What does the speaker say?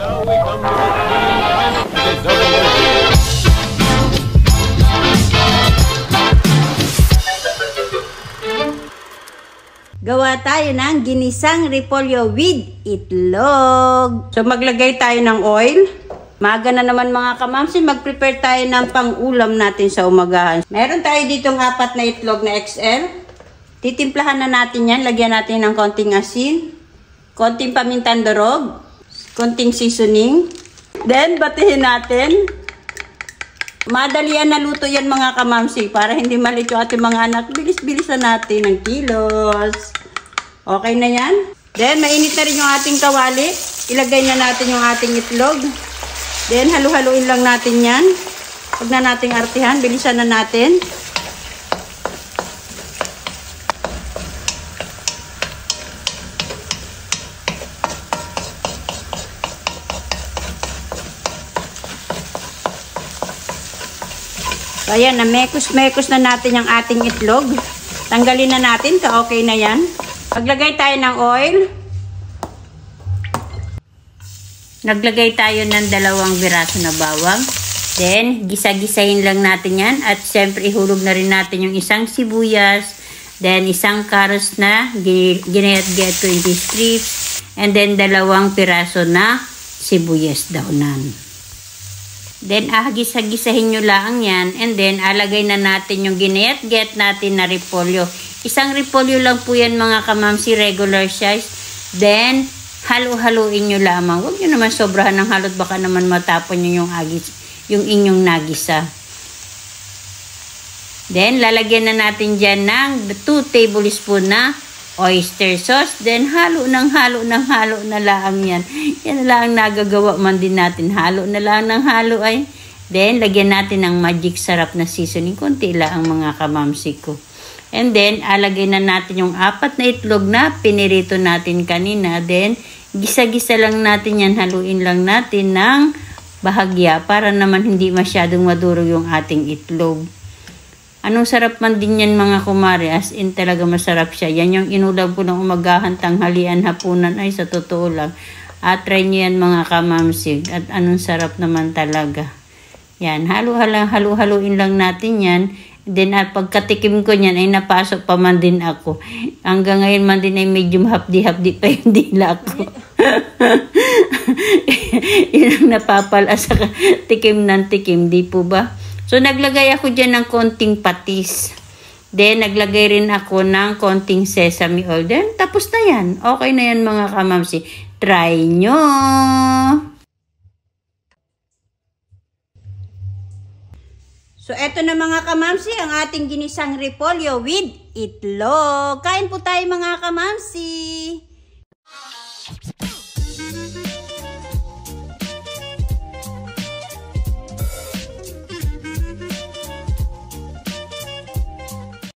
Now we come to the double. Gawa tayo ng ginisang repolyo with itlog. So maglagay tayo ng oil. Maga na naman mga kamamsi, mag-prepare tayo ng pang-ulam natin sa umagahan. Meron tayo ditong 4 na itlog na XL. Titimplahan na natin yan. Lagyan natin ng konting asin, konting pamintang durog, konting seasoning. Then batihin natin. Madalian na luto yan mga kamamsi para hindi malito ating mga anak. Bilis-bilisan natin ng kilos. Okay na yan. Then mainit na rin yung ating kawali. Ilagay na natin yung ating itlog. Then halu-haluin lang natin yan. Huwag na nating artihan. Bilisan na natin. So, ayan, na-mekos na natin yung ating itlog. Tanggalin na natin. Okay na yan. Maglagay tayo ng oil. Naglagay tayo ng 2 biraso na bawang. Then, gisa-gisahin lang natin yan. At syempre, ihulog na rin natin yung isang sibuyas. Then, isang carrots na ginayat-gayat ko into strips. And then, 2 piraso na sibuyas daunan. Then, ahagis-hagisahin nyo lang yan. And then, alagay na natin yung ginayat-gayat natin na repolyo. Isang repolyo lang po yan mga kamamsi, regular size. Then, halu-haluin nyo lamang. Huwag nyo naman sobrahan ng halot. Baka naman matapon nyo yung inyong nagisa. Then, lalagyan na natin dyan ng 2 tablespoon na oyster sauce. Then, halo na lang yan. Yan na lang nagagawa man din natin. Halo na lang ng halo ay. Then, lagyan natin ng magic sarap na seasoning. Kunti lang ang mga kamamsi ko. And then, alagay na natin yung 4 na itlog na pinirito natin kanina. Then, gisa-gisa lang natin yan. Haluin lang natin ng bahagya para naman hindi masyadong madurog yung ating itlog. Anong sarap man din yan mga kumare. As in talaga masarap siya. Yan yung inulam ko ng umagahan, tanghalian, hapunan. Ay sa totoo lang. At try nyo yan mga kamamsig. At anong sarap naman talaga. Yan. Halu-haluin lang natin yan. Then at pagkatikim ko niyan ay napasok pa man din ako. Hanggang ngayon man din ay medyo hapdi-hapdi pa yung dila ko. Yun ang napapala sa tikim ng tikim. Di po ba? So, naglagay ako dyan ng konting patis. Then, naglagay rin ako ng konting sesame oil. Then, tapos na yan. Okay na yan mga kamamsi. Try nyo! So, eto na mga kamamsi, ang ating ginisang repolyo with itlog. Kain po tayo mga kamamsi!